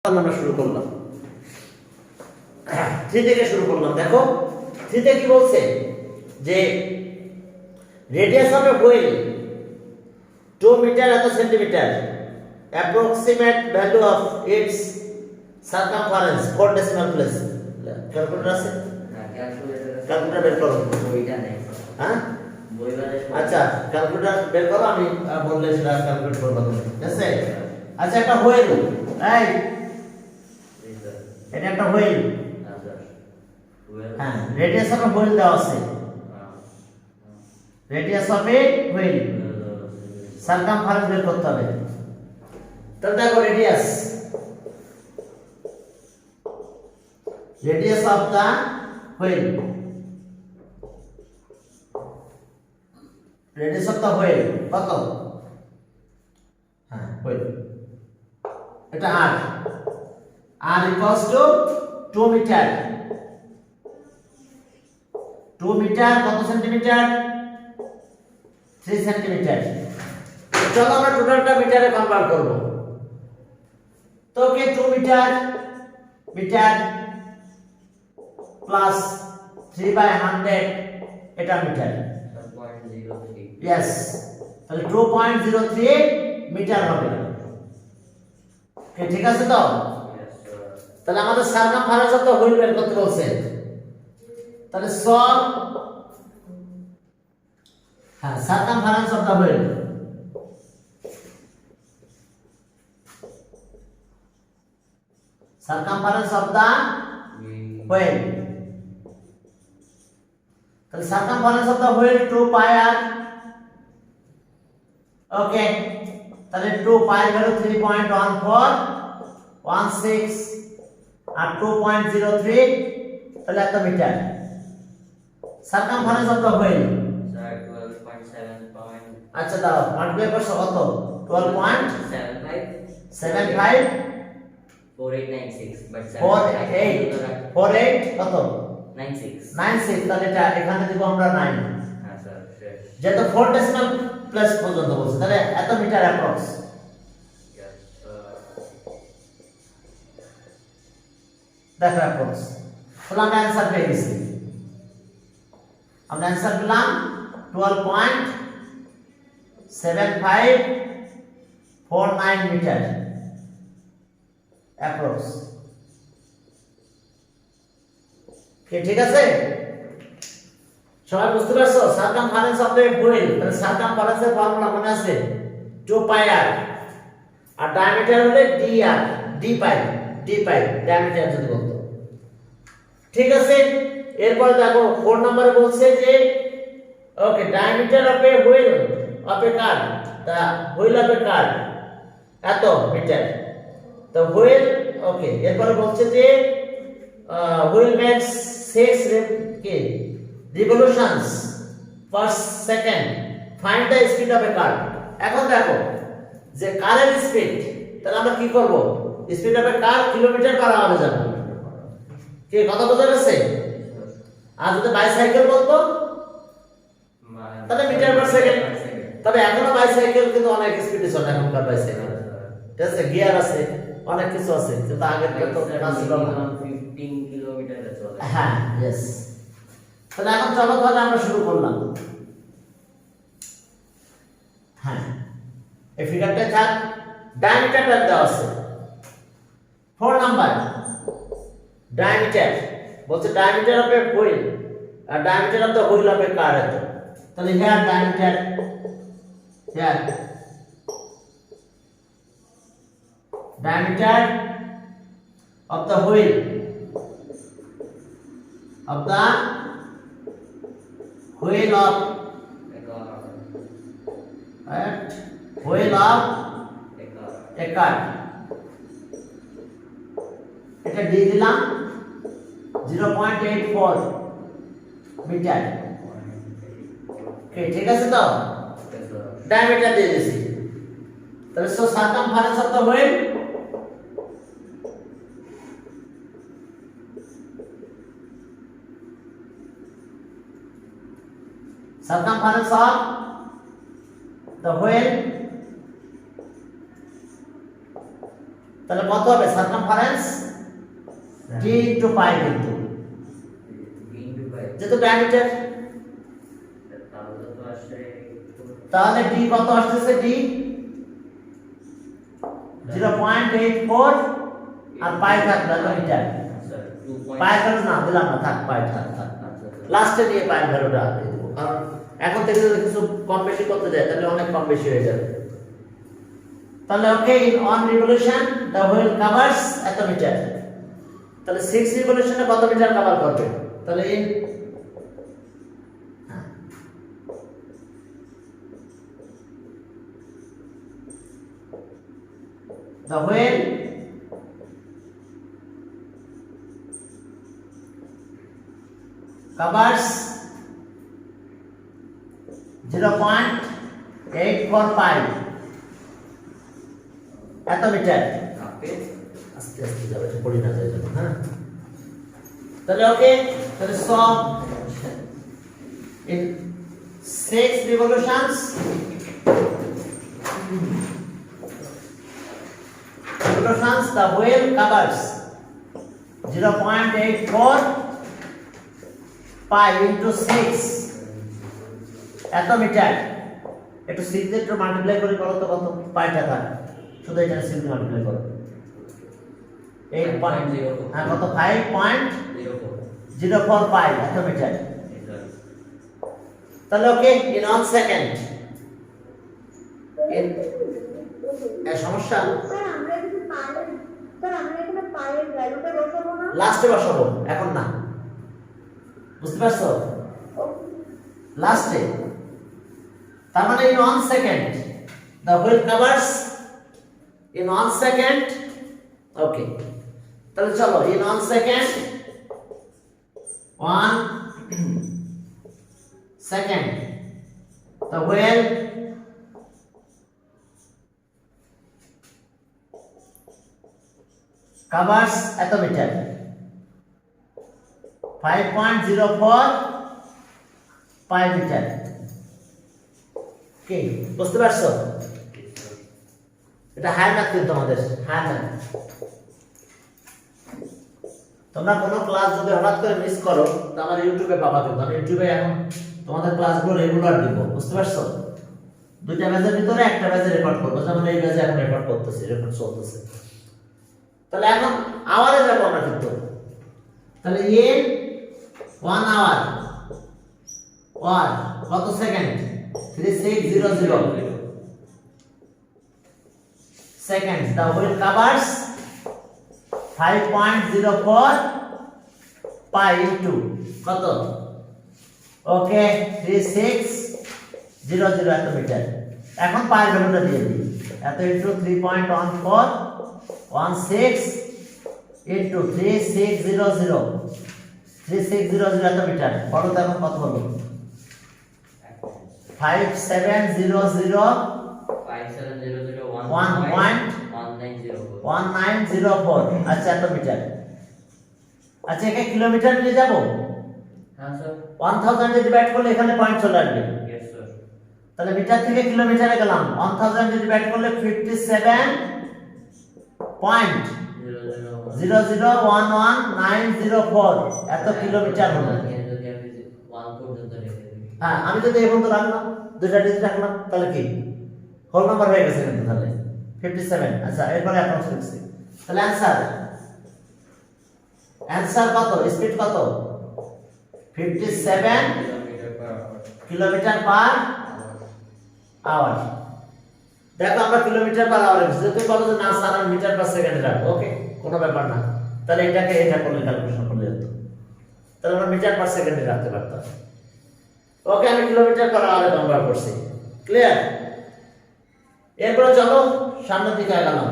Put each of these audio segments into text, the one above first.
আমরা শুরু করলাম 3 থেকে শুরু করলাম। দেখো 3 তে কি বলছে যে radius of a wheel 2 metre এত centimetre, approximate value of its circumference 4 decimal place. Calculator আছে? হ্যাঁ, ক্যালকুলেটর ক্যালকুলেটর বের করো। বইটা নেই। হ্যাঁ, বইবারে আচ্ছা ক্যালকুলেটর বের করো, আমি বললে সেটা ক্যালকুলেট করব। ঠিক আছে? আচ্ছা, একটা হুইল, এই এটা একটা হুইল। হ্যাঁ, রেডিয়াস অফ এ হুইল দেওয়া আছে। Radius of a wheel, circumference বের করতে হবে। তাহলে দেখো radius of the wheel, radius of the wheel কত? হ্যাঁ, হুইল এটা r equals to 2 metre. 2 metre কত সেন্টিমিটার? 3 সেন্টিমিটার। চলো আমরা টোটালটা মিটারে কনভার্ট করব। তো কি 2 মিটার প্লাস 3/100 এটা মিটার। 0.03 यस, তাহলে 2.03 মিটার হবে। ঠিক আছে তো? তাহলে আমাদের সারকামফারেন্স অফ দ্য হুইল বের করতে বলছে। তাহলে circumference of the wheel, circumference of the wheel. তাহলে circumference of the wheel 2 pi r. Okay, তাহলে 2 পাই ভ্যালু 3.1416 আর 2.03, তাহলে এত metre. Circumference of the wheel, sir 12.7 আচ্ছা দাও মাল্টিপ্লাই করছো কত? 12.75 4896 বাট 48 কত? 96 96। তাহলে এটা এখানে দিব আমরা 9, হ্যাঁ স্যার যেহেতু 4 ডেসিমাল প্লেস পর্যন্ত বলছে, তাহলে এত মিটার অ্যাপ্রক্স। দেখো অ্যাপ্রক্স, তাহলে আমরা অ্যান্সার পেয়ে গেছি। আমরা অ্যান্সার পেলাম 12.7549 মিটার অ্যাপ্রক্স। ঠিক আছে? সবাই বুঝতে পারছো? সারকামফারেন্স অফ দ্য হুইল, তাহলে সারকামফারেন্সের ফর্মুলা মনে আছে? 2 পাই আর, আর ডায়ামিটার হলে d আর d পাই ডায়ামিটার যদি বলতো। ঠিক আছে, এরপর দেখো 4 নম্বরে বলছে যে okay diameter of a wheel of a car, the wheel of a car এত মিটার। তো হুইল, ওকে, এরপরে বলছে যে wheel makes 6 revolutions per second, find the speed of a car। এখন দেখো যে কারের স্পিড, তাহলে আমরা কি করব? Speed of a car kilometre per আওয়ারে যাব। কি কথা বোঝা গেছে? আর যদি বাইসাইকেল বলতো তাহলে মিটার পার সেকেন্ড। তবে এখনো বাইসাইকেল কিন্তু অনেক স্পিডে চলে এখনকার বাইসাইকেল। ঠিক আছে, গিয়ার আছে, অনেক কিছু আছে, কিন্তু আগের তো কাজ ছিল না। 15 কিলোমিটারে চলে। হ্যাঁ, यस। তাহলে এখন চলো তাহলে আমরা শুরু করলাম। হ্যাঁ, এই ফিগারটা থাক, ডায়ামিটারটা দেওয়া আছে 4 নাম্বার। ডায়ামিটার বলছে ডায়ামিটার অফ এ হুইল আর diameter of the wheel of a car এত। তাহলে here diameter, here diameter of the wheel of the wheel of a car, এটা দিয়ে দিলাম 0.84 মিটার। ঠিক আছে তো? ডায়ামিটার দিয়ে দিয়েছি। তাহলে circumference of the wheel, circumference of the wheel তাহলে কত হবে সার্কামফারেন্স d ইনটু পাই কিন্তু ইনটু বাই যেহেতু ডায়ামিটার তাহলে তো আসলে তাহলে d কত আসছে d 0.84 আর পাই থাকবে এত মিটার স্যার 2. পাই ভ্যালু না দিলাম না থাক পাই থাক লাস্টে দিয়ে পাই ভ্যালুটা দিয়ে দেবো কারণ এখন থেকে যদি কিছু কম বেশি করতে যায় তাহলে অনেক কম বেশি হয়ে যাবে তাহলে okay in one revolution the wheel covers এত মিটার তাহলে 6 রিভলিউশনে কত মিটার কভার করবে তাহলে ইন the wheel covers 0.845 এত মিটার আপে আস্তে আস্তে যাবে পড়ি না যায় যেন হ্যাঁ তাহলে ওকে তাহলে সব in 6 revolutions the wheel covers 0.84 pi into 6 এত মিটার একটু 6 দিয়ে একটু মাল্টিপ্লাই করে করো তো কত পাইটা থাকে শুধু এটা 6 দিয়ে মাল্টিপ্লাই করো 8.0 হ্যাঁ কত 5.04 পাই এত মিটার তাহলে ওকে ইন 1 সেকেন্ড ইন সমস্যা লাস্টে বসাবো এখন না বুঝতে পারছো লাস্টে তার মানে in 1 second the wheel covers in 1 second ওকে তাহলে চলো in 1 second 1 second the wheel covers এত মিটার 5.04 পাই মিটার কি বুঝতে পারছো এটা হাই ম্যাথ কিন্তু আমাদের হাই ম্যাথ তোমরা কোনো ক্লাস যদি হঠাৎ করে মিস করো তো আমার ইউটিউবে পাবা কিন্তু আমি ইউটিউবে এখন তোমাদের ক্লাসগুলো রেগুলার দিব বুঝতে পারছো দুইটা ব্যাচের ভিতরে একটা ব্যাচে রেকর্ড করবো যেমন এই ব্যাচে এখন রেকর্ড করতেছি রেকর্ড চলতেছে তাহলে এখন আওয়ারে যাব আমরা কিন্তু তাহলে ইন 1 আওয়ার ওয়ার কত second 3600 seconds the wheel covers 5.04 pi into কত ওকে 3600 এত মিটার এখন পাই ভ্যালুটা দিয়ে দিই এত ইনটু 3.14 16 into 3600 এত মিটার বলো তো এখন কত হলো 1904 আচ্ছা এত মিটার আচ্ছা একে কিলোমিটার নিয়ে যাব হ্যাঁ স্যার 1000 দিয়ে ডিভাইড করলে এখানে পয়েন্ট চলে আসবে यस স্যার তাহলে মিটার থেকে কিলোমিটারে গেলাম 1000 দিয়ে ডিভাইড করলে 57.0011904 এত কিলোমিটার হলো যদি আমি 1 পর্যন্ত রেখে দিই হ্যাঁ আমি যদি এই পর্যন্ত রাখলাম দুইটা ডিজিট রাখলাম তাহলে কি হোল নাম্বার হয়ে গেছে কিন্তু তাহলে 57 আচ্ছা এরপরে অ্যাপ্রক্স লিখছি তাহলে অ্যানসার কত স্পিড কত 57 কিলোমিটার পার আওয়ার দেখো আমরা কিলোমিটার পার আওয়ার লিখছি যদি বলো যে না স্যার আমি মিটার পার সেকেন্ডে রাখবো ওকে কোনো ব্যাপার না তাহলে এটাকে এটা করলে ক্যালকুলেশন করলে হতো তাহলে আমরা মিটার পার সেকেন্ডে রাখতে পারতাম ওকে আমি কিলোমিটার পার আওয়ারে কনভার্ট করছি ক্লিয়ার এরপর চলো সামনের দিকে আগালাম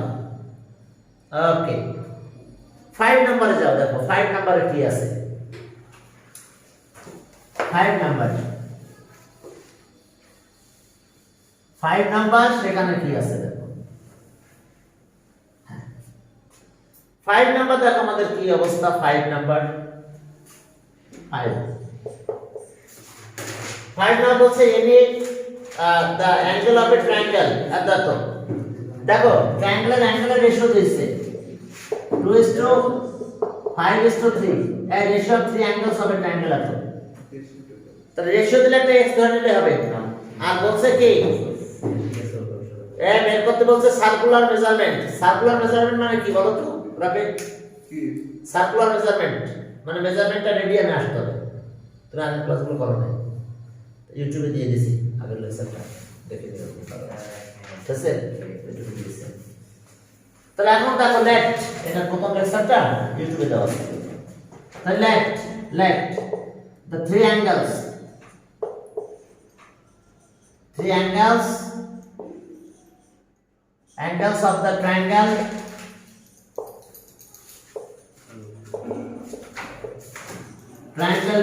ওকে 5 নম্বরে যাও দেখো 5 নম্বরে কি আছে 5 নাম্বার 5 নাম্বার সেখানে কি আছে দেখো 5 নাম্বার দেখো আমাদের কি অবস্থা 5 নাম্বার 5 নাম্বার বলছে any the angle of a triangle at the top দেখো ট্রায়াঙ্গেলের অ্যাঙ্গেলের রেশিও দিয়েছে 2:5:3 এই ratio of 3 angles of a triangle আছে তাহলে রেশিও দিলে একটা x ধরে নিলে হবে আর বলছে কি বের করতে বলছে সার্কুলার মেজারমেন্ট মানে কি বলো তো রাবে সার্কুলার মেজারমেন্ট মানে মেজারমেন্টটা রেডিয়ানে আসতে হবে তোমরা আগের ক্লাসগুলো করো না ইউটিউবে দিয়ে দিছি আগের লেসনটা দেখে নিও ঠিক আছে ইউটিউবে দিয়েছি তাহলে এখন দেখো লেফট এটা প্রথম লেকচারটা ইউটিউবে দেওয়া আছে তাহলে left the three angles of the triangle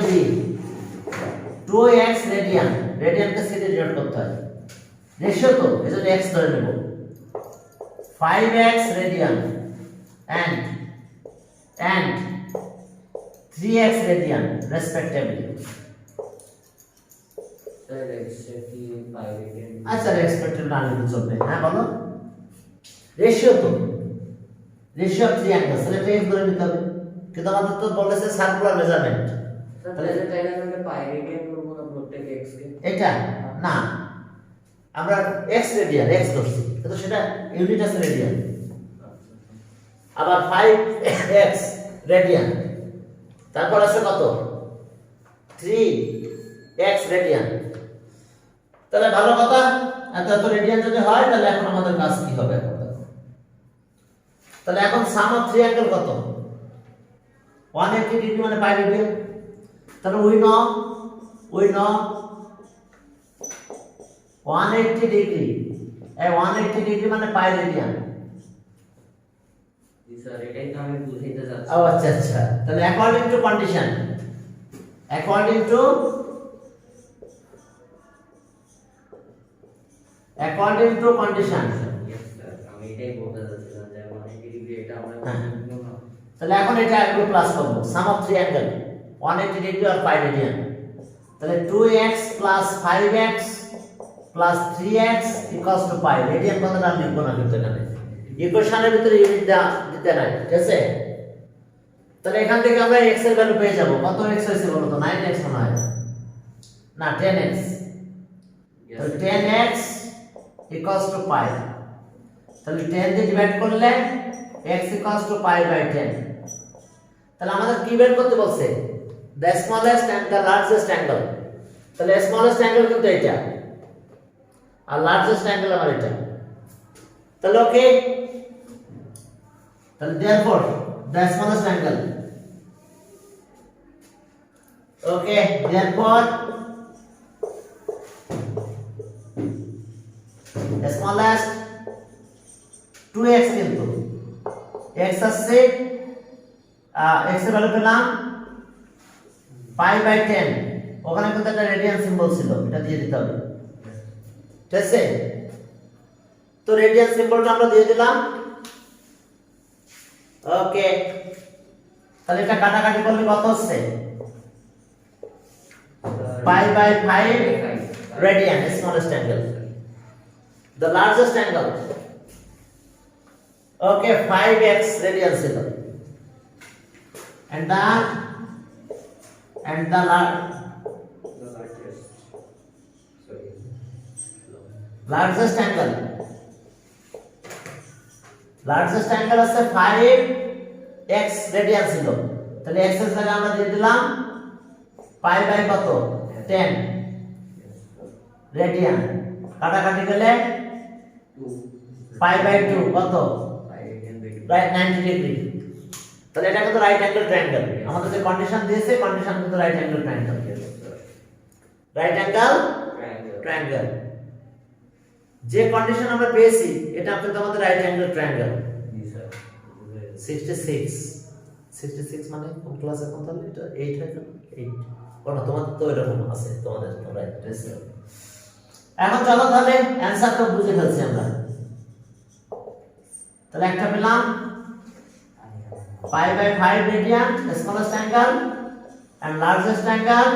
B 2x radian কে সিধে ডিনোট করতে হয় রেশিও তো এজন্য x ধরে নেব 5x radian and 3x radian respectively Sir, exactly 5 radian. আচ্ছা respectively না লিখলে চলবে হ্যাঁ বলো রেশিও তো রেশিও অফ 3 অ্যাঙ্গেলস তাহলে এটা x ধরে নিতে হবে কিন্তু আমাদের তো বলেছে সার্কুলার মেজারমেন্ট Sir, তাহলে আমরা 5 radian করব না প্রত্যেক x কে এটা না আমরা x রেডিয়ান x ধরছি কিন্তু সেটা ইউনিট আছে রেডিয়ান আবার 5x রেডিয়ান তারপর আছে কত 3x রেডিয়ান তাহলে ভালো কথা এত রেডিয়ান যদি হয় তাহলে এখন আমাদের কাজ কি হবে এখন দেখো তাহলে এখন সাম অফ 3 অ্যাঙ্গেল কত 180 ডিগ্রি মানে পাই রেডিয়ান তাহলে উই নো 180 ডিগ্রি এই 180 ডিগ্রি মানে পাই রেডিয়ান জি স্যার এটাই তো আমি বুঝাইতে যাচ্ছি ও আচ্ছা তাহলে according to condition according to condition yes sir আমি এটাই বলতে যাচ্ছিলাম যে 180 ডিগ্রি এটা আমরা তাহলে এখন এটা একটু প্লাস করব সাম অফ 3 অ্যাঙ্গেল 180 ডিগ্রি আর 5 রেডিয়ান তাহলে 2x + 5x + 3x = pi radian কথাটা আমি লিখব না কিন্তু এখানে ইকুয়েশনের ভিতরে ইউনিট দিতে নাই ঠিক আছে তাহলে এখান থেকে আমরা x এর ভ্যালু পেয়ে যাব কত x হইছে বলো তো 9x মনে হয় না 10x তাহলে 10x = pi তাহলে 10 দিয়ে ডিভাইড করলে x = pi/10 তাহলে আমাদের কি বের করতে বলছে the smallest and the largest angle তাহলে smallest angle কিন্তু এটা আর largest angle আমার এটা তাহলে ওকে তাহলে therefore the smallest angle okay therefore the smallest 2x কিন্তু x আছে x এর ভ্যালু পেলাম pi/10 ওখানে কিন্তু একটা রেডিয়ান সিম্বল ছিল এটা দিয়ে দিতে হবে ঠিক আছে তো রেডিয়ান সিম্বলটা আমরা দিয়ে দিলাম ওকে তাহলে এটা কাটাকাটি করলে কত হচ্ছে pi/5 radian smallest angle the largest angle okay 5x radian ছিল and the largest angle আছে 5x রেডিয়ান ছিল তাহলে x এর জায়গায় আমরা দিয়ে দিলাম pi/কত 10 রেডিয়ান কাটাকাটি গেলে 2 কত রাইট 90 ডিগ্রি তাহলে এটা কিন্তু রাইট অ্যাঙ্গেল ট্রায়াঙ্গেল আমাদের যে কন্ডিশন দিয়েছে কন্ডিশন কিন্তু রাইট অ্যাঙ্গেল ট্রায়াঙ্গেল যে কন্ডিশন আমরা পেয়েছি এটা কিন্তু আমাদের রাইট অ্যাঙ্গেল ট্রায়াঙ্গেল জি স্যার 66 মানে কোন ক্লাসে কোন তাহলে এটা 8 হয় কেন 8 কোন তোমাদের তো এরকম আছে তোমাদের তো রাইট এখন চলো তাহলে অ্যানসার তো বুঝে ফেলছি আমরা তাহলে একটা পেলাম pi/5 radian smallest angle and largest angle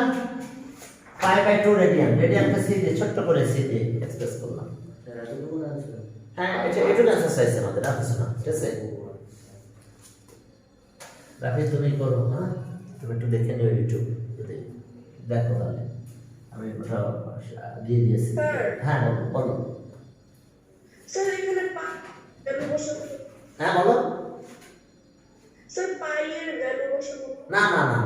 pi/2 radian কে সিধে ছোট করে সিধে এক্সপ্রেস করলাম স্যার এতটুকু আনসার হ্যাঁ এটা এটুকু অ্যান্সার চাইছে আমাদের আর কিছু না ঠিক আছে রাফি তুমি করো, হ্যাঁ তুমি একটু দেখে নিও ইউটিউব, যদি দেখো তাহলে আমি ওটা দিয়ে দিয়েছি। স্যার। হ্যাঁ বলো বলো। স্যার এখানে ভ্যালু বসাবো। হ্যাঁ বলো। স্যার পাই এর ভ্যালু বসাবো। না না না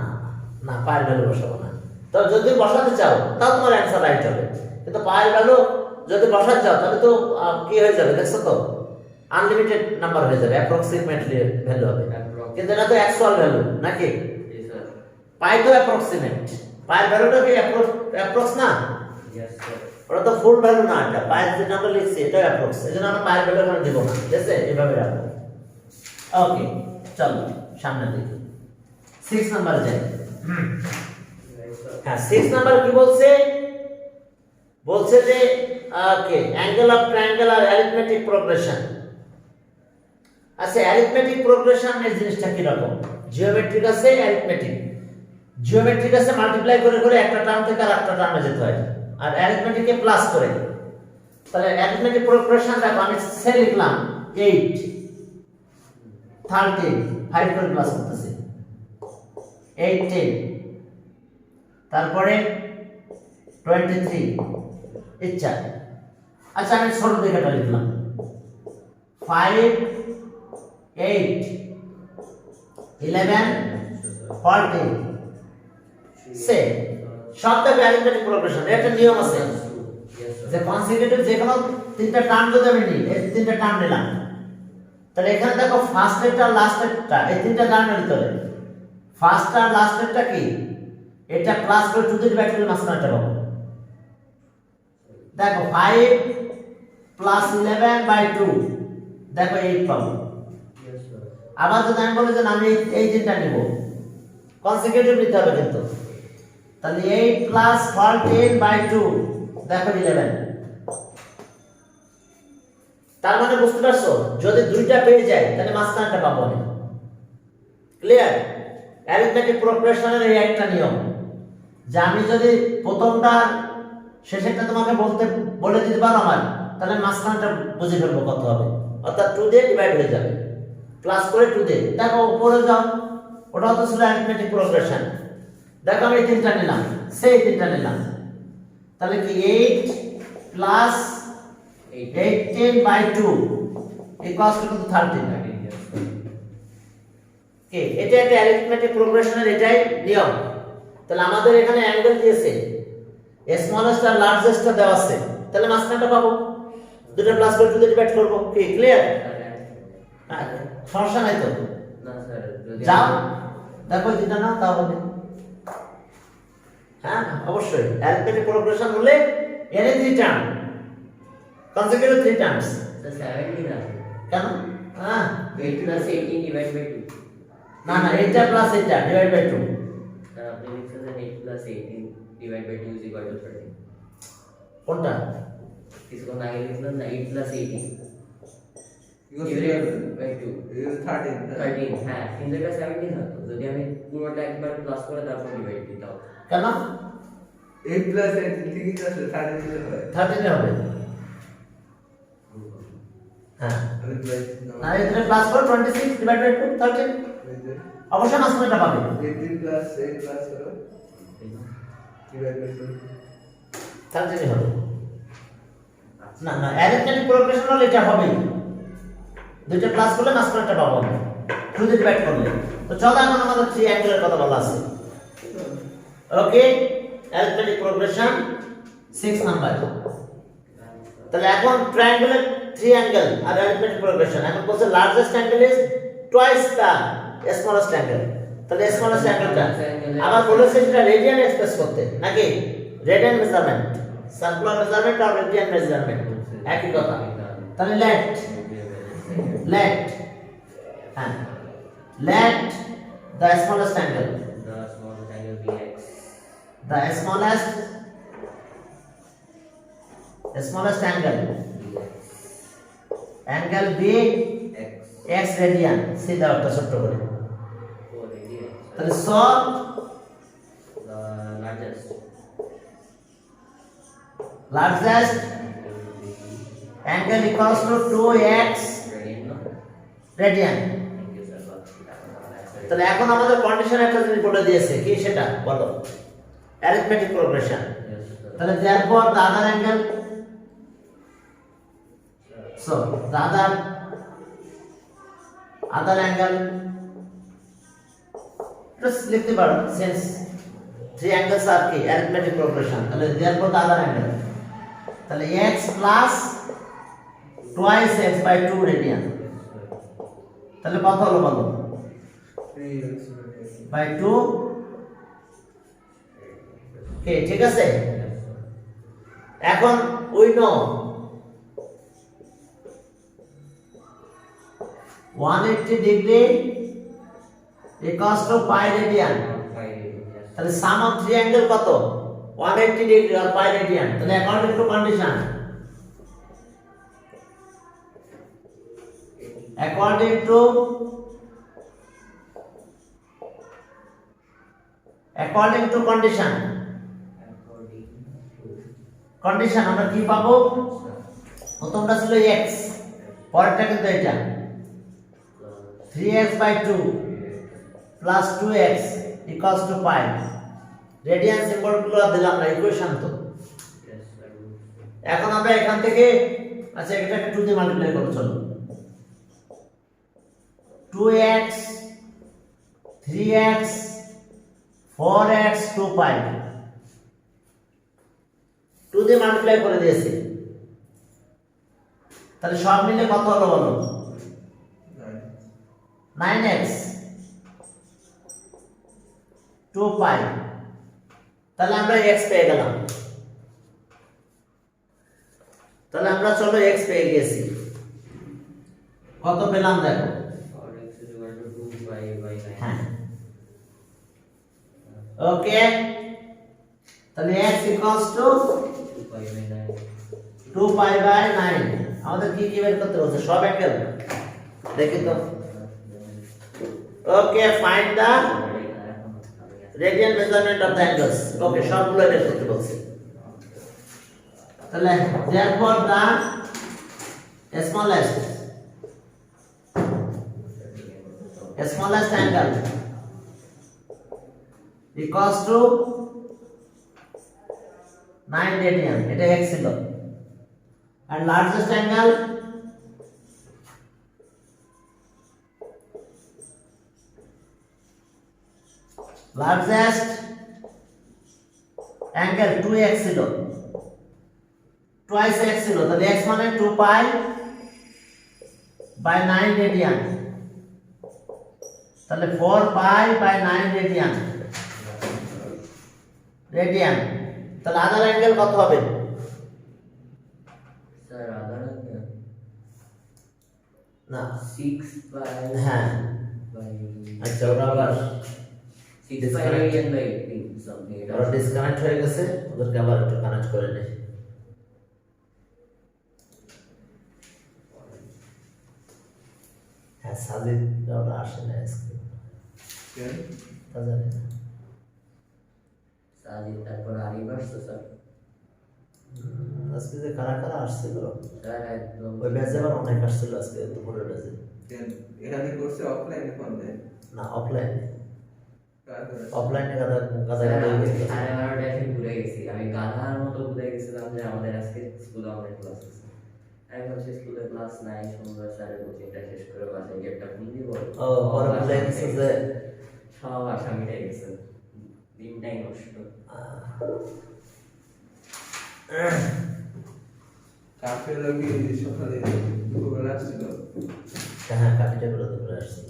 না, পায়ের ভ্যালু বসাবো না। তো যদি বসাতে চাও তাও তোমার অ্যান্সার রাইট হবে, কিন্তু পায়ের ভ্যালু যদি বসাতে চাও তাহলে তো কি হয়ে যাবে দেখছো তো, আনলিমিটেড নাম্বার হয়ে যাবে, অ্যাপ্রক্সিমেটলি ভ্যালু হবে। কিন্তু এটা তো অ্যাকচুয়াল ভ্যালু নাকি? জি স্যার। পাই তো অ্যাপ্রক্সিমেট, পায়ের ভ্যালুটা কি অ্যাপ্রক্স না? Yes sir. ওটা তো ফুল ভ্যালু না, এটা পায়ের যে নাম্বার লিখছি এটা অ্যাপ্রক্স, এজন্য আমরা পায়ের ভ্যালু এখানে দিব না, ঠিক আছে? এভাবে রাখবো। ওকে চলো সামনে দেখি 6 নাম্বার যাই। হ্যাঁ 6 নাম্বার কি বলছে? বলছে যে ওকে অ্যাঙ্গেল অফ ট্রায়াঙ্গেল আর অ্যারিথমেটিক প্রোগ্রেশন। আচ্ছা অ্যারিথমেটিক প্রোগ্রেশন এর জিনিসটা কি রকম? জিওমেট্রিক আছে, অ্যারিথমেটিক। জিওমেট্রিক আছে মাল্টিপ্লাই করে করে একটা টার্ম থেকে আরেকটা টার্মে যেতে হয়, আর অ্যারিথমেটিকে প্লাস করে। তাহলে অ্যারিথমেটিক প্রোগ্রেশন দেখো আমি সে লিখলাম 8 13 5 করে প্লাস করতেছি 8 10, তারপরে 23 ইচ্ছা। আচ্ছা আমি ছোট দিকেটা লিখলাম 5 8 11 14 সে সবটা অ্যারিথমেটিক প্রোগ্রেশন। একটা নিয়ম আছে যে কনসিকিউটিভ যে কোনো তিনটা টার্ম যদি আমি নিই, এই তিনটা টার্ম নিলাম, তাহলে এখানে দেখো ফার্স্ট এরটা লাস্ট এরটা এই তিনটা টার্মের ভিতরে ফার্স্ট আর লাস্ট এরটা কি, এটা প্লাস করে 2 দিয়ে ডিভাইড করলে মাঝখানেটা পাবো। দেখো 5 প্লাস 11/2 দেখো 8 পাবো। Yes sir. আবার যদি আমি বলি যে না, আমি এই তিনটা নিব, কনসিকিউটিভ নিতে হবে কিন্তু, তাহলে 8 প্লাস 14/2 দেখো 11। তার মানে বুঝতে পারছো, যদি দুইটা পেয়ে যায় তাহলে মাঝখানটা পাবো না। ক্লিয়ার? অ্যারিথমেটিক প্রোগ্রেশনের এই একটা নিয়ম যে আমি যদি প্রথমটা শেষেরটা তোমাকে বলে দিতে পারো আমার, তাহলে মাঝখানটা বুঝে ফেলবো কত হবে, অর্থাৎ 2 দিয়ে ডিভাইড হয়ে যাবে, প্লাস করে 2 দিয়ে। দেখো উপরে যাও, ওটা হচ্ছে ছিল অ্যারিথমেটিক প্রোগ্রেশন। দেখো আমি এই তিনটা নিলাম, সেই তিনটা নিলাম, তাহলে কি 8 প্লাস 18/2 ইকুয়ালস টু 13। কে এটা একটা অ্যারিথমেটিক প্রোগ্রেশনের এটাই নিয়ম। তাহলে আমাদের এখানে অ্যাঙ্গেল দিয়েছে, স্মলেস্ট আর লার্জেস্টটা দেওয়া আছে, তাহলে মাঝখানটা পাবো, দুটো প্লাস করে 2 দিয়ে ডিভাইড করব। কি ক্লিয়ার? সমস্যা নাই তো? না স্যার। যাও দেখো যেটা না তা হবে। হ্যাঁ অবশ্যই অ্যারিথমেটিক প্রোগ্রেশন হলে any 3 term consecutive 3 terms. Sir 17 আছে। কেন? হ্যাঁ 8 প্লাস 18 ডিভাইড বাই 2। না না এটা প্লাস এটা ডিভাইড বাই 2। স্যার আপনি লিখছেন 8 plus 18 divide by 2 is equal to 13। কোনটা? কিছুক্ষণ আগে লিখলাম না 8 প্লাস 18 Because ডিভাইড বাই 2 13. 13। হ্যাঁ কিন্তু এটা 17 হতো যদি আমি পুরোটা একবার প্লাস করে তারপর ডিভাইড দিতাম। কেন? 8 plus 18 ঠিক আছে 13 দিতে হয়। 13 হবে। হ্যাঁ আমি প্লাস না এটা প্লাস করে 26 ডিভাইড বাই 2 13 অবশ্যই মাঝখানেটা পাবে। 18 plus 8 plus করো ডিভাইড বাই 2 13 হবে। না না অ্যারিথমেটিক প্রোগ্রেশন হলে এটা হবে, দুইটা প্লাস করলে মাঝখানেটা পাবো না, 2 দিয়ে ডিভাইড করলে। তো চলো এখন আমাদের থ্রি অ্যাঙ্গেলের কথা বলা আছে। ওকে অ্যারিথমেটিক প্রোগ্রেশন 6 নাম্বার। তাহলে এখন ট্রায়াঙ্গেলের 3 অ্যাঙ্গেল আর অ্যারিথমেটিক প্রোগ্রেশন। এখন বলছে largest angle is twice the smallest angle. তাহলে স্মলেস্ট অ্যাঙ্গেলটা আবার বলেছে সেটা রেডিয়ান এক্সপ্রেস করতে, নাকি রেডিয়ান মেজারমেন্ট, সার্কুলার মেজারমেন্ট আর রেডিয়ান মেজারমেন্ট একই কথা। তাহলে লেট হ্যাঁ let the smallest angle, The smallest angle bx. the smallest angle B X. x radian সিধা একটা ছোট করে। 4 radians. তাহলে সব The largest angle equals to 2x radian, no? radian. Thank you, sir. তাহলে এখন আমাদের কন্ডিশন একটা জিনিস বলে দিয়েছে কি সেটা বলো অ্যারিথমেটিক প্রোগ্রেশন Yes, sir. তাহলে therefore the other angle so the other angle just লিখতে পারো since three angles are কি arithmetic progression তাহলে therefore the other angle তাহলে x plus twice x by 2 radian তাহলে কত হলো বলো 3x by 2 ওকে ঠিক আছে এখন we know 180 degree equals to pi radian তাহলে sum of three angle কত 180 degree or pi radian তাহলে according to condition according to condition condition আমরা কি পাবো প্রথমটা ছিল x পরেরটা কিন্তু এটা 3x by 2 plus 2x equals to pi radian সিম্বলগুলো দিলাম না ইকুয়েশন তো এখন আমরা এখান থেকে আচ্ছা এটাকে 2 দিয়ে মাল্টিপ্লাই করব চলো 2x 3x 4x 2 pi 2 দিয়ে মাল্টিপ্লাই করে দিয়েছি তাহলে সব মিলে কত হলো বলো 9x 2 pi তাহলে আমরা x পেয়ে গেলাম তাহলে আমরা চলো x পেয়ে গেছি কত পেলাম দেখো Or x is equal to 2 pi by 9. হ্যাঁ ওকে তাহলে x equals to 2 pi by 9. 2 pi by 9 আমাদের কি কি বের করতে বলছে সব অ্যাঙ্গেল দেখি তো okay find the radian measurement of the angles okay সবগুলো বের করতে বলছে তাহলে therefore the smallest angle equals to 9 radian এটা x ছিল and largest angle2x ছিল twice x ছিল তাহলে x মানে 2 pi by 9 radian তাহলে 4 pi by 9 radian তাহলে আদার অ্যাঙ্গেল কত হবে Sir, other than না 6 pi হ্যাঁ by আচ্ছা ওটা আবার 6 pi radian by 8 something. ওরা ডিসকানেক্ট হয়ে গেছে ওদেরকে আবার একটু কানেক্ট করে নেই হ্যাঁ সাজিদ ওরা আসে না আজকে তা জানি না Sajid, তারপর আরিফ আসছে স্যার আজকে যে কারা কারা আসছিল স্যার একদম ওই ব্যাচে আবার অনেক আসছিল আজকে দুপুরের ব্যাচে এখানে করছে অফলাইনে ফোনে না অফলাইনে কাজ অফলাইনে গাদা গাদা স্যার, গাদা আমি হয়ে গেছে। 11:30 এসে ভুলে গেছি আমি গাধার মতো ভুলে গেছিলাম যে আমাদের আজকে স্কুলে আমাদের ক্লাস আছে আমি ভাবছি স্কুলে ক্লাস নাই সোমবার স্যারের কোচিংটা শেষ করে বাসায় গিয়ে একটা ফোন দিব ও পরে ভুলে গেছে যে সব আশা মিটে গেছে দিনটাই নষ্ট কাফে লাগি সকালে দুপুরবেলা আসছিল হ্যাঁ কাটিটা করে দুপুরে আসছিল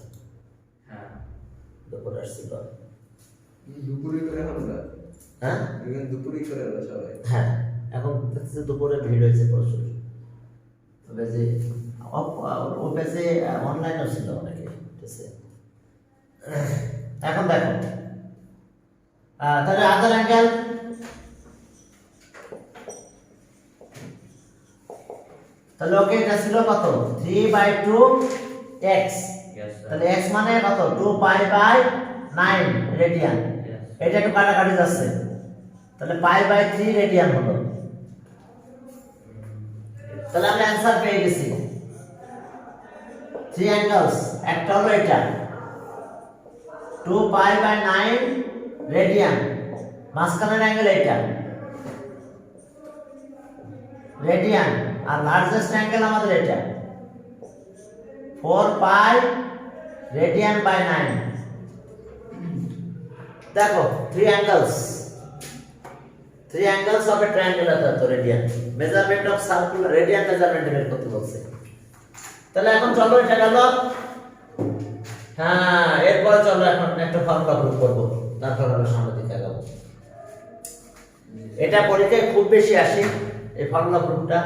হ্যাঁ দুপুরে আসছিল দুপুরে করে আমরা হ্যাঁ এখানে দুপুরে করে আমরা সবাই হ্যাঁ এখন দেখতেছি দুপুরে ভিড় হয়েছে প্রচুর তবে যে ও পেজে অনলাইনও ছিল অনেকে ঠিক আছে এখন দেখো তাহলে আদার অ্যাঙ্গেল তাহলে ওকে এটা ছিল কত 3/2x Yes, sir. তাহলে x মানে কত 2 pi by 9 রেডিয়ান Yes. এটা একটু কাটাকাটি যাচ্ছে তাহলে pi by 3 রেডিয়ান হলো তাহলে আমরা অ্যানসার পেয়ে গেছি থ্রি অ্যাঙ্গেলস একটা হলো এটা 2 পাই বাই 9 রেডিয়ান, মাঝখানের অ্যাঙ্গেল এটা রেডিয়ান, আর লার্জেস্ট অ্যাঙ্গেল আমাদের এটা 4 পাই রেডিয়ান বাই 9। দেখো 3 angles of a triangular radian, measurement of circular radian measurement বের করতে বলছে। তাহলে এখন চলো এটা গেল, হ্যাঁ এরপরে চলো এখন একটা ফর্মুলা প্রুফ করব, তারপর আমরা সামনে দিকে আগাবো। এটা পরীক্ষায় খুব বেশি আসে এই ফর্মুলা প্রুফটা,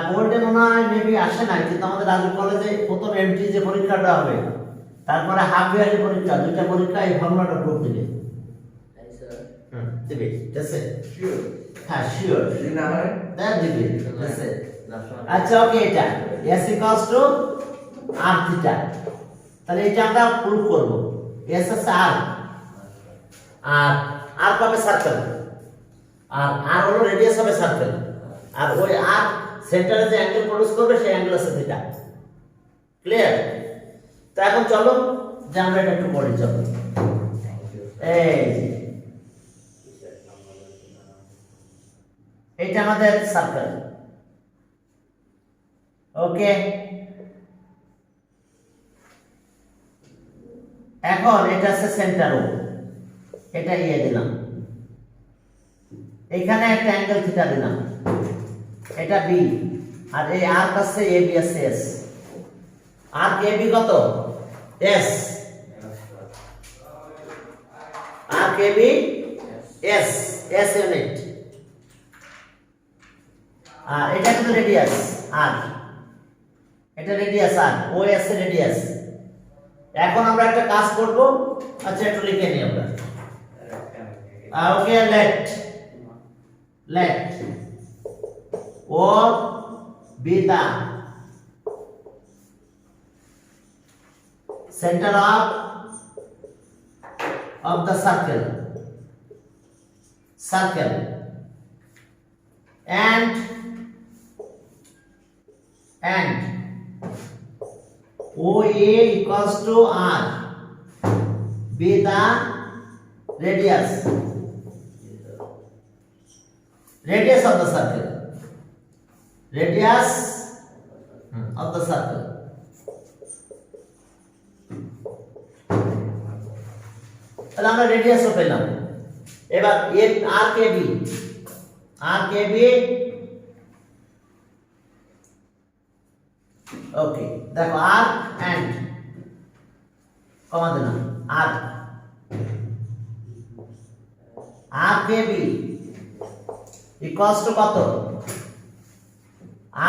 বোর্ডে মনে হয় মেবি আসে না, কিন্তু আমাদের রাজু কলেজে প্রথম এমটি যে পরীক্ষাটা হবে, তারপরে হাফ ইয়ারলি পরীক্ষা, দুইটা পরীক্ষা এই ফর্মুলাটা প্রুফ দিবে। দিবে, ঠিক আছে? শিওর হ্যাঁ শিওর, যদি না হয় দেন দিবে, ঠিক আছে? আচ্ছা ওকে, এটা s equals to r theta, তাহলে এটা আমরা প্রুফ করব। s আছে r, আর r পাবে সার্কেল, আর r হলো রেডিয়াস হবে সার্কেল, আর ওই r সেন্টারে যে অ্যাঙ্গেল প্রডিউস করবে সেই অ্যাঙ্গেল আছে থিটা। ক্লিয়ার? তো এখন চলো যে আমরা এটা একটু পড়ি, চলো। এই এটা আমাদের সার্কেল, ওকে। এখন এটা আছে সেন্টার ও, এটা ইয়ে দিলাম, এখানে একটা অ্যাঙ্গেল থিটা দিলাম, এটা বি, আর এই আর কাছে এ বি আছে এস, আর এ বি কত এস, আর K B S, S unit, আর এটা কিন্তু রেডিয়াস আর, এটা রেডিয়াস আর, ও এস এর রেডিয়াস। এখন আমরা একটা কাজ করব, আচ্ছা একটু লিখে নিই আমরা, ওকে। let O be the center of the circle and OA equals to R be the radius of the circle, তাহলে আমরা রেডিয়াসও পেলাম। এবার আর কে বি ওকে, দেখো আর এন্ড কমা দিলাম, আর কে বি ইকুয়ালস টু কত,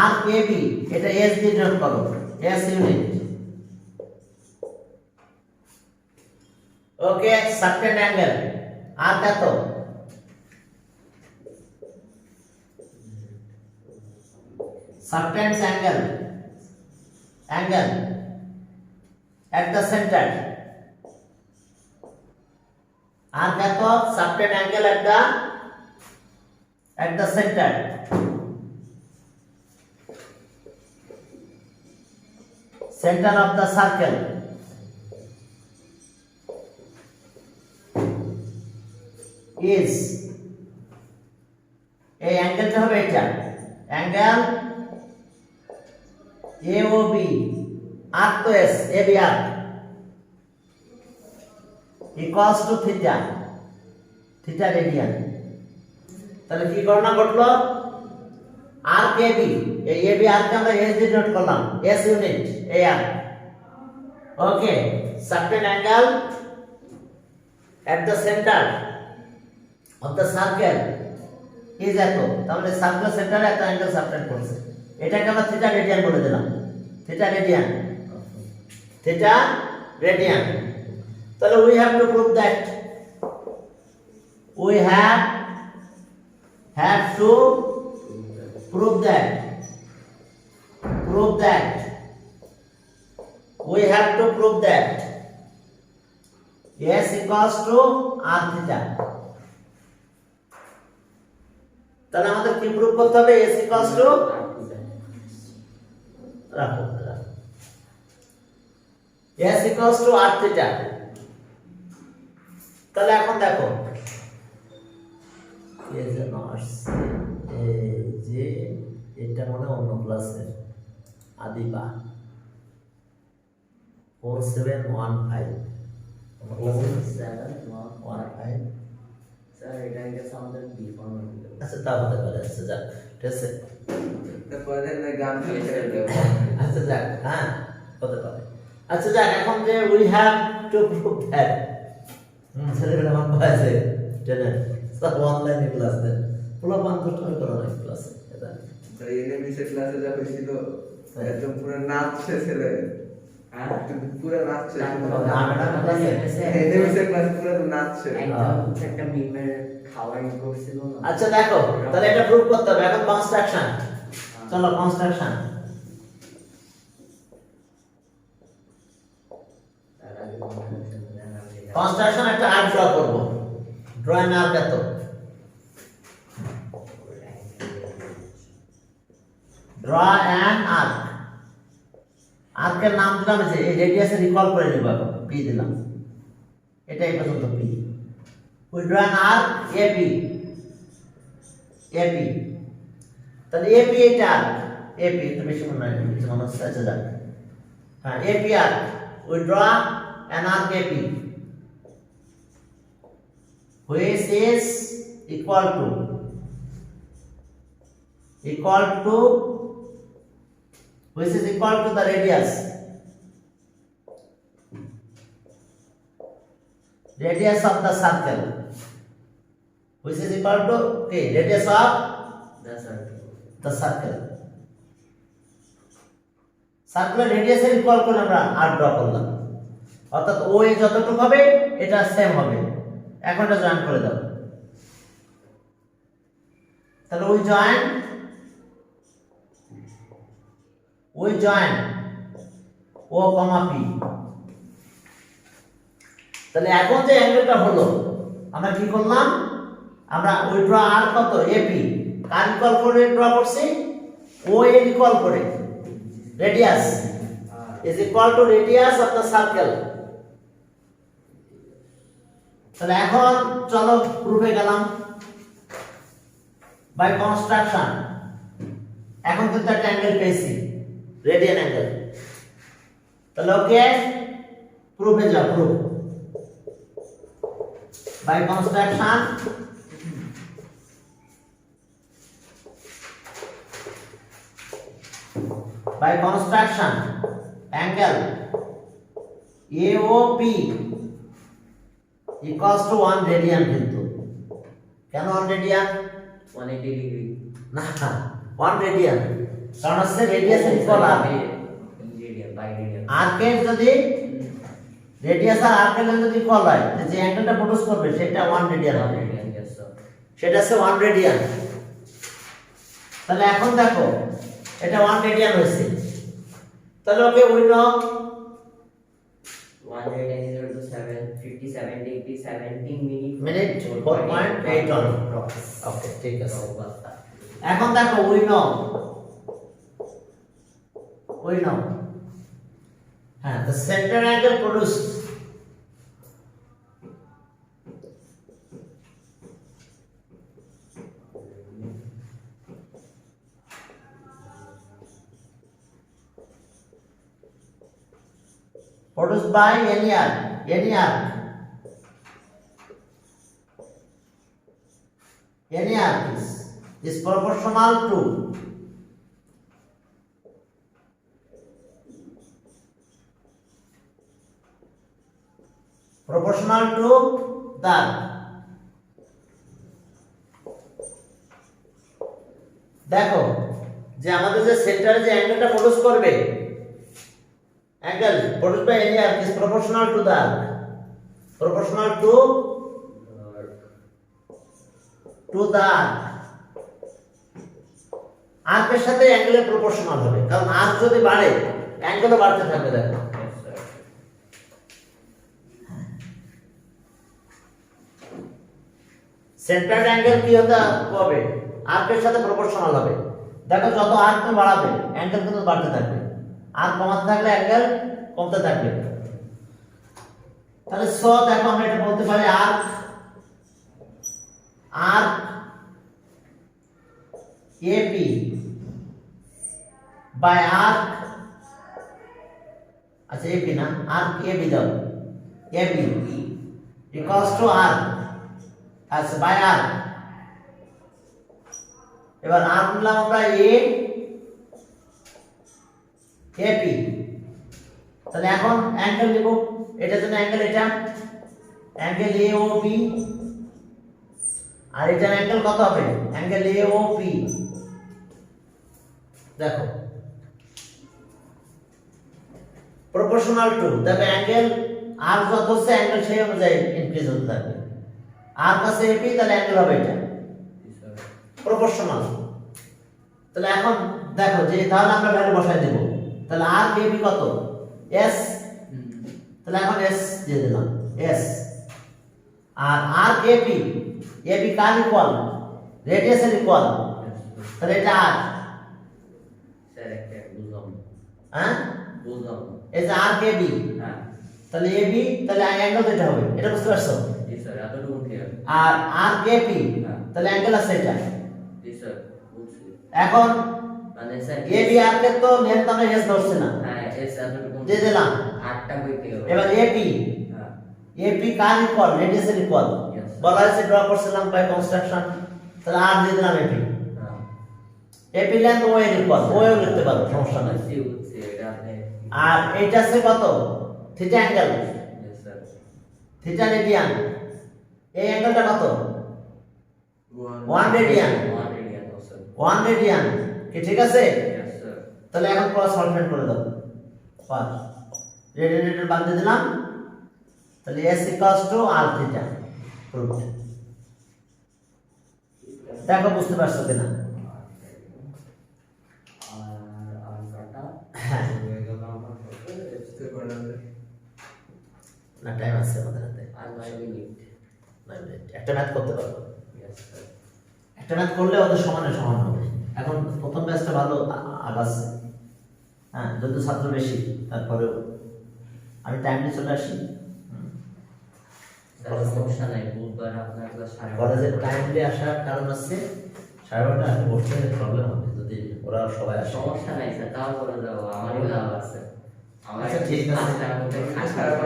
আর কে বি, এটা এস দিয়ে ডিনোট করো, এস ইউনিট, ওকে। সার্কেল অ্যাঙ্গেল আর কত, সাবটেন্স অ্যাঙ্গেল at the center, আর কত সাবটেন্স angle at the center, center of the circle is, এই অ্যাঙ্গেলটা হবে এটা, অ্যাঙ্গেল AOB, আর তো S, AB r equals to theta radian. তাহলে কি গণনা ঘটলো, আর কে বি, এই এবি আর কে আমরা এস দিয়ে নোট করলাম, এস ইউনিট এ আর, okay. Circle angle at the center of the circle is এত, তাহলে সার্কেল সেন্টারে এত অ্যাঙ্গেল সাবটেন্ড করছে, এটাকে আমরা থিটা রেডিয়ান বলে দিলাম, থিটা রেডিয়ান। তাহলে we have to prove that, we have to prove that s equals to r theta। তাহলে আমাদের কি প্রুফ করতে হবে, s equals to রাখো s equals to r theta, তাহলে এখন দেখো কে যেন আসছে, এই যে এটা মনে হয় অন্য ক্লাসের আদিবা 4715 অন্য ক্লাসের 715। স্যার এটা গেছে আমাদের বিফর্ম। আচ্ছা তা হতে পারে, আচ্ছা যাক ঠিক আছে, তারপরে না গান ছেড়ে দেব। আচ্ছা যাক, হ্যাঁ হতে পারে। আচ্ছা যাক, এখন যে we have to prove that ছেলেগুলো আমার পাশে জানে সব অনলাইনে ক্লাস দেন, পুরো বান্ধব করো না ক্লাসে এটা তাই এনএমএস ক্লাসে যা হয়েছিল একদম পুরো নাচছে ছেলে, হ্যাঁ পুরো নাচছে না, এনএমএস ক্লাসে পুরো নাচছে। একদম একটা মিমের খাওয়াই করছিল না। আচ্ছা দেখো, তাহলে এটা প্রুভ করতে হবে। এখন কনস্ট্রাকশন, চলো কনস্ট্রাকশন। তার আগে আমি কনস্ট্রাকশন একটা আর্ট ড্র করব, ড্রয়িং আর্ট এত ড্র অ্যান আর্ক। আর্কের নাম দিলাম যে এই রেডিয়াসে রিকল করে নিব, পি দিলাম, এটাই পর্যন্ত P. We draw an arc AP, AP তাহলে এপি এটা আর্ক, এপি একটু বেশি মনে হয় কিছু মনে হচ্ছে, আচ্ছা যাক, হ্যাঁ AP arc. We draw an arc AP which is equal to which is equal to the radius of the circle, which is equal to okay, radius of the circle radius এর ইকুয়াল করে আমরা আর draw করলাম, অর্থাৎ ও এ যতটুকু হবে এটা same হবে। এখন এটা জয়েন করে দাও, তাহলে we join O comma P. তাহলে এখন যে অ্যাঙ্গেলটা হলো আমরা কি করলাম, আমরা উই ড্র আর কত এপি কার ইকুয়াল করে ড্র করছি, ও এ ইকুয়াল করে radius is equal to radius of the circle। তাহলে এখন চলো প্রুফে গেলাম বাই কনস্ট্রাকশন। এখন কিন্তু একটা অ্যাঙ্গেল পেয়েছি, রেডিয়ান অ্যাঙ্গেল। তাহলে ওকে প্রুফে যাও, proof by construction. By construction angle AOP equals to 1 radian. কিন্তু কেন 1 রেডিয়ান? 180 ডিগ্রি না 1 রেডিয়ান, কারণ হচ্ছে radius equal R radian by radian. আর্কের যদি রেডিয়াস আর আর্কের যদি ইকুয়াল হয়, যে অ্যাঙ্গেলটা প্রডিউস করবে সেটা 1 রেডিয়ান হবে, রেডিয়ান यस স্যার, সেটা হচ্ছে 1 রেডিয়ান। তাহলে এখন দেখো এটা 1 রেডিয়ান হয়েছে, তাহলে okay we know 1 radian is equal to 57 degree 17 minute 4.8 অন। ওকে ঠিক আছে। এখন দেখো উই নো হ্যাঁ the center angle produced by any arc is proportional to the দেখো যে আমাদের যে সেন্টারে যে অ্যাঙ্গেলটা প্রডিউস করবে, angle produced by any arc is proportional to the arc, আর্কের সাথে অ্যাঙ্গেলের প্রপোর্শনাল হবে, কারণ আর্ক যদি বাড়ে অ্যাঙ্গেলও বাড়তে থাকবে। দেখো সেন্টার্ড অ্যাঙ্গেল কি হবে, আর্কের সাথে প্রপোর্শনাল হবে। দেখো যত আর্ক তুমি বাড়াবে অ্যাঙ্গেল কিন্তু বাড়তে থাকবে, আর্ক কমাতে থাকলে অ্যাঙ্গেল কমতে থাকবে। তাহলে সো দেখো আমরা এটা বলতে পারি arc arc AP by arc, আচ্ছা এপি না, আর্ক এবি দাও, এবি ইকুয়ালস টু আর্ক, আচ্ছা বাই আর্ক। এবার আর্ক নিলাম আমরা এ এপি, তাহলে এখন অ্যাঙ্গেল নিব, এটার জন্য অ্যাঙ্গেল এটা অ্যাঙ্গেল এ ও বি, আর এটার অ্যাঙ্গেল কত হবে, অ্যাঙ্গেল এ ও পি। দেখো প্রপোর্শনাল টু, দেখো অ্যাঙ্গেল আর যত হচ্ছে অ্যাঙ্গেল সেই অনুযায়ী ইনক্রিজ হতে থাকবে। আর কাছে এপি, তাহলে অ্যাঙ্গেল হবে এটা প্রপোর্শনাল। তাহলে এখন দেখো যে তাহলে আমরা ভ্যালু বসাই দেব, তাহলে আর এবি কত, এস, তাহলে এখন এস দিয়ে দিলাম এস। আর আর এপি, এবি কার ইকুয়াল, রেডিয়াসের ইকুয়াল, তাহলে এটা আর, স্যার একটা বুঝলাম না। হ্যাঁ বুঝলাম না। এই যে আর এবি, হ্যাঁ তাহলে এবি, তাহলে অ্যাঙ্গেল যেটা হবে এটা বুঝতে পারছো। জি স্যার, এতটুকু ক্লিয়ার। আর আর এপি, হ্যাঁ তাহলে অ্যাঙ্গেল আছে এটা। জি স্যার বুঝছি। এখন মানে স্যার এবি আর কে তো লেন্থ আমরা এস ধরছে না, হ্যাঁ এস এতটুকু দিয়ে দিলাম। 8টা কই থেকে হবে? এবার এপি, হ্যাঁ এপি কার ইকুয়াল, রেডিয়াসের ইকুয়াল, Yes. বলা হয়েছে ড্র করছিলাম বাই কনস্ট্রাকশন, তাহলে আর দিয়ে দিলাম এপি। হ্যাঁ এপি লেন্থ ও এর ইকুয়াল, ও এও লিখতে পারো, সমস্যা নাই। বুঝছি বুঝছি, এটা আপনি আর এইটা আছে কত, theta angle, Yes, sir. Theta radian, এই অ্যাঙ্গেলটা কত, 1 রেডিয়ান, 1 রেডিয়ান স্যার। 1 রেডিয়ান, কি ঠিক আছে। Yes, sir. তাহলে এখন ক্রস সলভেন্ট করে দাও, পার রেডিয়ান বাদ দিয়ে দিলাম, তাহলে s equals to r theta proofed. দেখো বুঝতে পারছো কিনা। আর কাটা হ্যাঁ হয়ে গেল আমার কত? বুঝতে পারলাম না। না টাইম আছে আমাদের হাতে, আর 9 মিনিট। 9 মিনিট। একটা ম্যাথ করতে পারবো, Yes, স্যার। একটা ম্যাথ করলে ওদের সমানে সমান হবে। এখন প্রথম ব্যাচটা ভালো আগাচ্ছে, হ্যাঁ যদি ছাত্র বেশি, তারপরেও আমি টাইমলি চলে আসি। স্যার, সমস্যা নাই, বুধবার আপনার ক্লাস 12:30 কলেজে টাইমলি আসার কারণ হচ্ছে 12:30 আমি বসতে প্রবলেম হবে যদি ওরা সবাই আসে। সমস্যা নাই স্যার, তাও করে যাবো, আমারই লাভ আছে। আমার আচ্ছা, ঠিক আছে। আটটার মধ্যে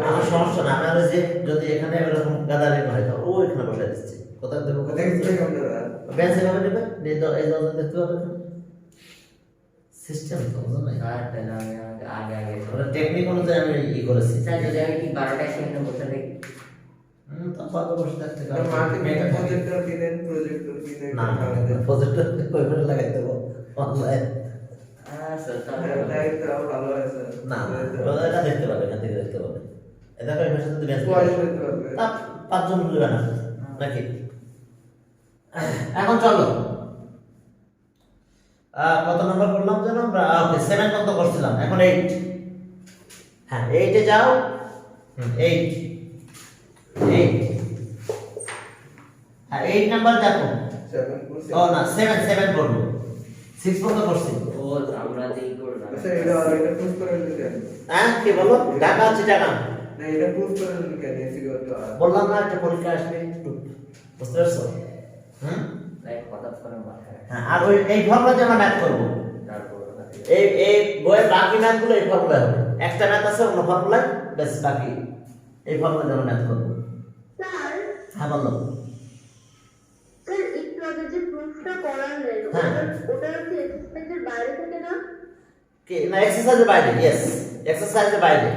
আমার সমস্যা না, আমি আর ওই যে যদি এখানে এরকম গাদারিং হয় তো ও এখানে বসাই দিচ্ছে, কোথায় দেবো, কোথায় গেছিলে আপনারা? বেঞ্চে ভাবে নেবে, এই দরজা দেখতে পাবে সিস্টেম তো বুঝো নাই, স্যার, তাহলে আমি আগে আগে ওরা টেকনিক অনুযায়ী আমি ই করেছি। স্যার, যদি আমি কি 12টায় সেখানে বসে থাকি? তো কত বসে থাকতে আর মাকে মেটা প্রজেক্টর কিনেন, প্রজেক্টর কিনে না প্রজেক্টর কই করে লাগাই দেবো অনলাইন, স্যার, তাহলে তাই তো ভালো হয় স্যার। না ওরা এটা দেখতে পাবে, এখান থেকে দেখতে পাবে। এটা কই ভাষা যদি বেঞ্চ বয়স হতে পারবে। তা 5 জন মিলবে না নাকি। এখন চলো কত নাম্বার করলাম যেন আমরা, ওকে 7 কত করছিলাম, এখন 8। হ্যাঁ 8 এ যাও, 8 হ্যাঁ 8 নাম্বার দেখো, 7 করছে। ও না 7 করবো, 6 কত করছি, ও আমরা দেই করলাম। আচ্ছা, এটা প্রুফ করে দিলেন। হ্যাঁ কি বলো, ঢাকা আছে টাকা, না, এটা প্রুফ করে দিলেন কেন? এসি করতে আর বললাম না একটা পরীক্ষা আসবে একটু, বুঝতে পারছো। লাইক হঠাৎ করে মাথায় হ্যাঁ আর ওই এই ফর্মুলা আমরা ম্যাথ করবো, তারপর এই বইয়ের বাকি ম্যাথগুলো এই ফর্মুলা হবে, একটা ম্যাথ আছে অন্য ফর্মুলায়, বেশ বাকি এই ফর্মুলা দিয়ে আমরা ম্যাথ করবো। স্যার হ্যাঁ বলো। স্যার একটু আগে যে প্রুফটা করালেন, হ্যাঁ। ওটা কি এক্সপেক্টেড বাইরে থেকে না? কি না এক্সারসাইজের বাইরে, ইয়েস এক্সারসাইজের বাইরে,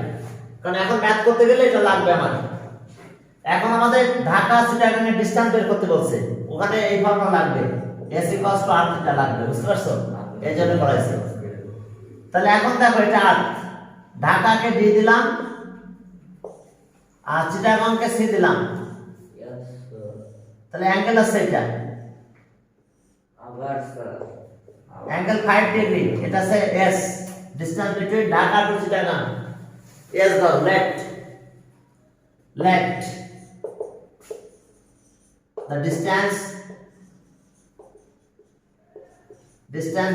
কারণ এখন ম্যাথ করতে গেলে এটা লাগবে আমার। এখন আমাদের ঢাকা চিটাগাং এর ডিসটেন্স বের করতে বলছে, ওখানে এই ফর্মুলা লাগবে, s equals to r theta লাগবে, বুঝতে পারছো, এই জন্য করাইছে। তাহলে এখন দেখো এটা r, ঢাকাকে d দিলাম আর চিটাগাংকে c দিলাম, Yes, sir. তাহলে অ্যাঙ্গেল আছে এটা, আবার স্যার অ্যাঙ্গেল 5 ডিগ্রি, এটা আছে s, distance between Dhaka to Chittagong, s ধর left the distance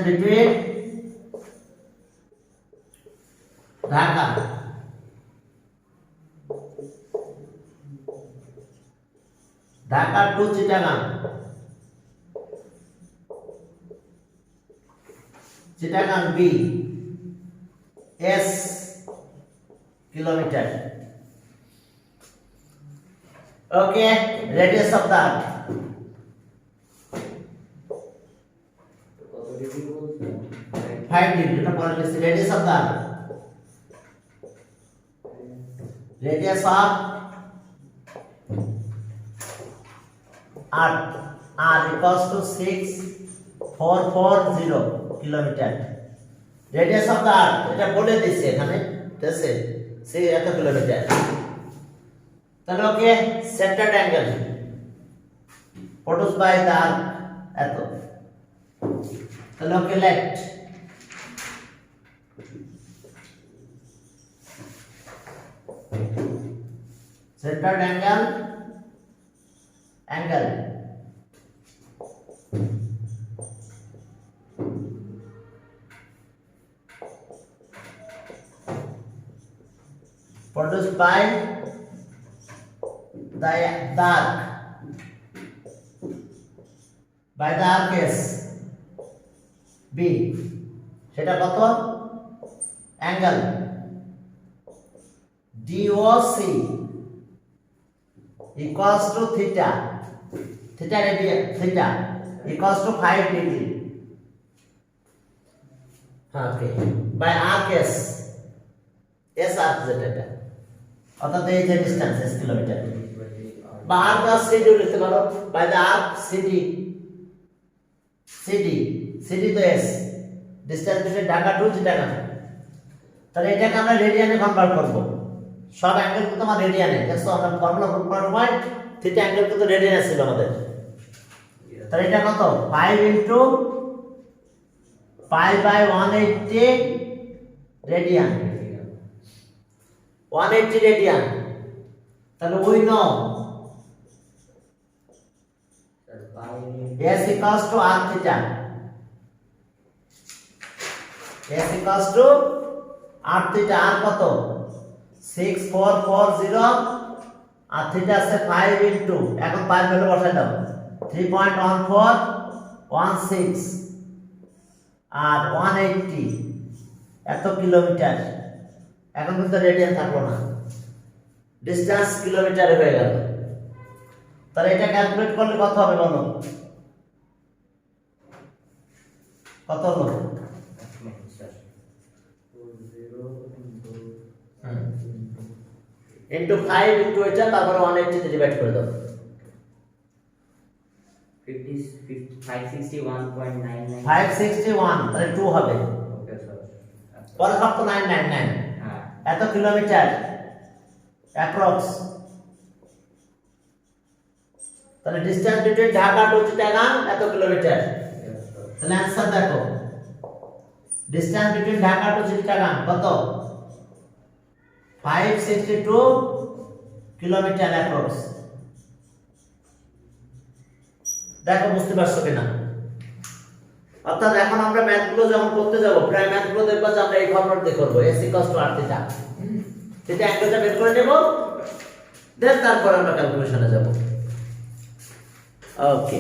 between Dhaka Dhaka to Chittagong, Chittagong B S kilometre. Okay, radius of the earth কত ডিগ্রি বলছে? 5 ডিগ্রি। এটা পরে লিখছি radius of the earth, radius of earth R equals to 6440 kilometre. Radius of the earth এটা বলে দিয়েছে এখানে, ঠিক আছে, সেই এত কিলোমিটার। তাহলে okay, centred angle produced by the arc এত, তাহলে okay left. Centred angle produced by the arc S B, সেটা কত? Angle DOC equals to theta equals to 5 degree, okay, by arc S arc যেটা, অর্থাৎ এই যে distance S kilometre, বা arc আর CD লিখতে পারো, by the arc CD তো S, distance between Dhaka to Chittagong. তাহলে এটাকে আমরা রেডিয়ানে কনভার্ট করব, সব অ্যাঙ্গেল কিন্তু আমার রেডিয়ানে, দেখছো আমরা ফর্মুলা প্রয়োগ করার সময় থিটা অ্যাঙ্গেল কিন্তু রেডিয়ানে ছিল আমাদের। তাহলে এটা কত? 5 into pi by 180 radian, 180 radian. তাহলে we know S equals to r theta, S equals to r theta, r কত? 6440 আর থিটা আছে 5 ইনটু, এখন 5 ভ্যালু বসাই দাও, 3.1416 আর 180 এত কিলোমিটার। এখন কিন্তু রেডিয়ান থাকলো না, ডিসটেন্স কিলোমিটারে হয়ে গেল। তাহলে এটা ক্যালকুলেট করলে কত হবে বলো? কত হলো? ইনটু 5 ইনটু এটা, তারপরে 180 তে ডিভাইড করে দাও। 561.99, 561, তাহলে 2 হবে, ওকে স্যার। পরে সব তো 999, হ্যাঁ, এত কিলোমিটার অ্যাপ্রক্স। তাহলে distance between Dhaka to Chittagong এত কিলোমিটার। তাহলে অ্যানসার দেখো, distance between Dhaka to Chittagong কত? 562 কিলোমিটার অ্যাপ্রক্স। দেখো বুঝতে পারছো কিনা? অর্থাৎ এখন আমরা ম্যাথগুলো যখন করতে যাব, প্রায় ম্যাথগুলো দেখবা যে আমরা এই ফর্মুলা দিয়ে করব, s equals to r theta, theta অ্যাঙ্গেলটা বের করে নেব, দেন তারপর আমরা ক্যালকুলেশনে যাব। ওকে।